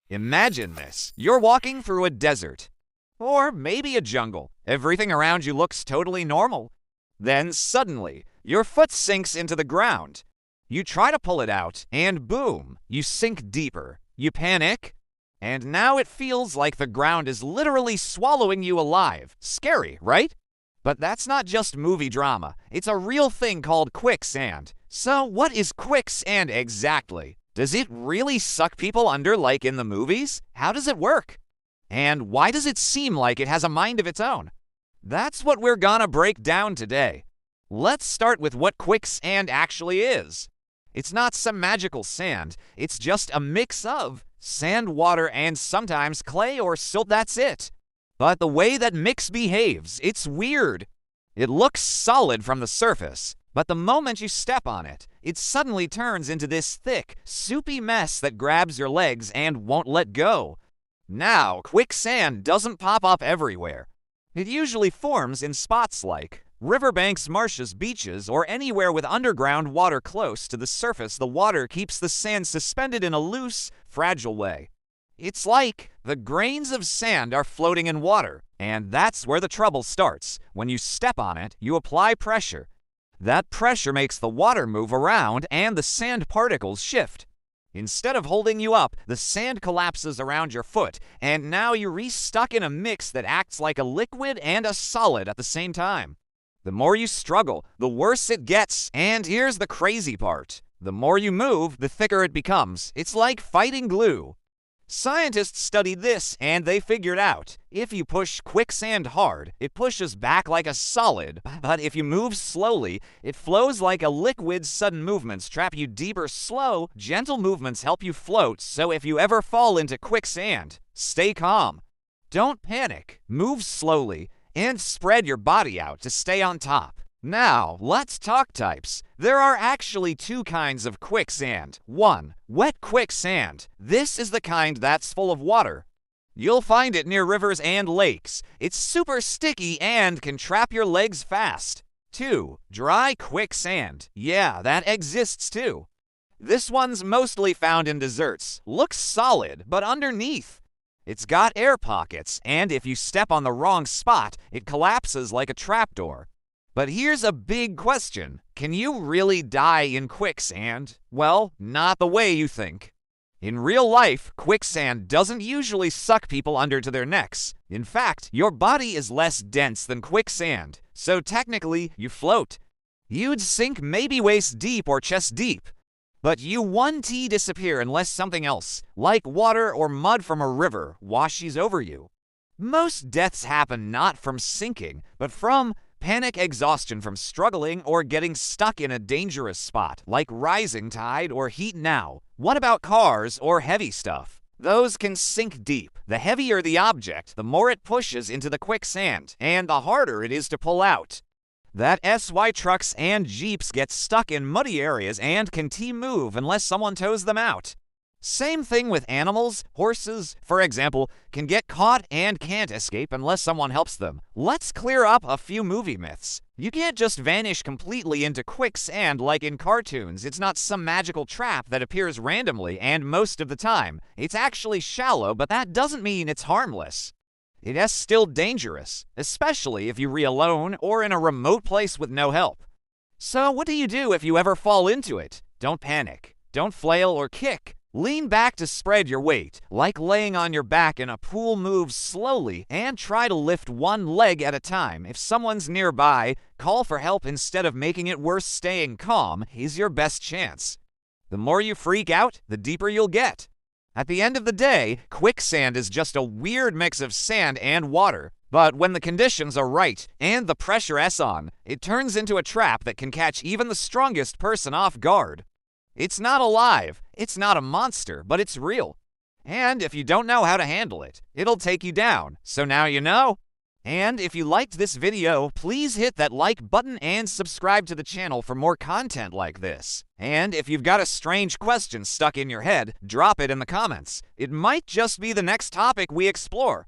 Imagine this. You're walking through a desert. Or maybe a jungle. Everything around you looks totally normal. Then suddenly, your foot sinks into the ground. You try to pull it out, and boom, you sink deeper. You panic, and now it feels like the ground is literally swallowing you alive. Scary, right? But that's not just movie drama. It's a real thing called quicksand. So what is quicksand exactly? Does it really suck people under like in the movies? How does it work? And why does it seem like it has a mind of its own? That's what we're gonna break down today. Let's start with what quicksand actually is. It's not some magical sand. It's just a mix of sand, water, and sometimes clay or silt. That's it. But the way that mix behaves, it's weird. It looks solid from the surface, but the moment you step on it, it suddenly turns into this thick, soupy mess that grabs your legs and won't let go. Now, quicksand doesn't pop up everywhere. It usually forms in spots like riverbanks, marshes, beaches, or anywhere with underground water close to the surface. The water keeps the sand suspended in a loose, fragile way. It's like the grains of sand are floating in water, and that's where the trouble starts. When you step on it, you apply pressure. That pressure makes the water move around and the sand particles shift. Instead of holding you up, the sand collapses around your foot, and now you're re-stuck in a mix that acts like a liquid and a solid at the same time. The more you struggle, the worse it gets. And here's the crazy part. The more you move, the thicker it becomes. It's like fighting glue. Scientists studied this, and they figured out, if you push quicksand hard, it pushes back like a solid, but if you move slowly, it flows like a liquid. Sudden movements trap you deeper. Slow, gentle movements help you float, so if you ever fall into quicksand, stay calm. Don't panic, move slowly, and spread your body out to stay on top. Now, let's talk types. There are actually two kinds of quicksand. 1. Wet quicksand. This is the kind that's full of water. You'll find it near rivers and lakes. It's super sticky and can trap your legs fast. 2. Dry quicksand. Yeah, that exists too. This one's mostly found in deserts. Looks solid, but underneath, it's got air pockets, and if you step on the wrong spot, it collapses like a trapdoor. But here's a big question. Can you really die in quicksand? Well, not the way you think. In real life, quicksand doesn't usually suck people under to their necks. In fact, your body is less dense than quicksand, so technically, you float. You'd sink maybe waist deep or chest deep. But you won't disappear unless something else, like water or mud from a river, washes over you. Most deaths happen not from sinking, but from panic, exhaustion from struggling, or getting stuck in a dangerous spot, like rising tide or heat. Now, what about cars or heavy stuff? Those can sink deep. The heavier the object, the more it pushes into the quicksand, and the harder it is to pull out. That's why trucks and jeeps get stuck in muddy areas and can't move unless someone tows them out. Same thing with animals. Horses, for example, can get caught and can't escape unless someone helps them. Let's clear up a few movie myths. You can't just vanish completely into quicksand like in cartoons. It's not some magical trap that appears randomly, and most of the time, it's actually shallow, but that doesn't mean it's harmless. It is still dangerous, especially if you're alone or in a remote place with no help. So what do you do if you ever fall into it? Don't panic. Don't flail or kick. Lean back to spread your weight, like laying on your back in a pool. Move slowly and try to lift one leg at a time. If someone's nearby, call for help instead of making it worse. Staying calm is your best chance. The more you freak out, the deeper you'll get. At the end of the day, quicksand is just a weird mix of sand and water. But when the conditions are right and the pressure is on, it turns into a trap that can catch even the strongest person off guard. It's not alive, it's not a monster, but it's real. And if you don't know how to handle it, it'll take you down. So now you know. And if you liked this video, please hit that like button and subscribe to the channel for more content like this. And if you've got a strange question stuck in your head, drop it in the comments. It might just be the next topic we explore.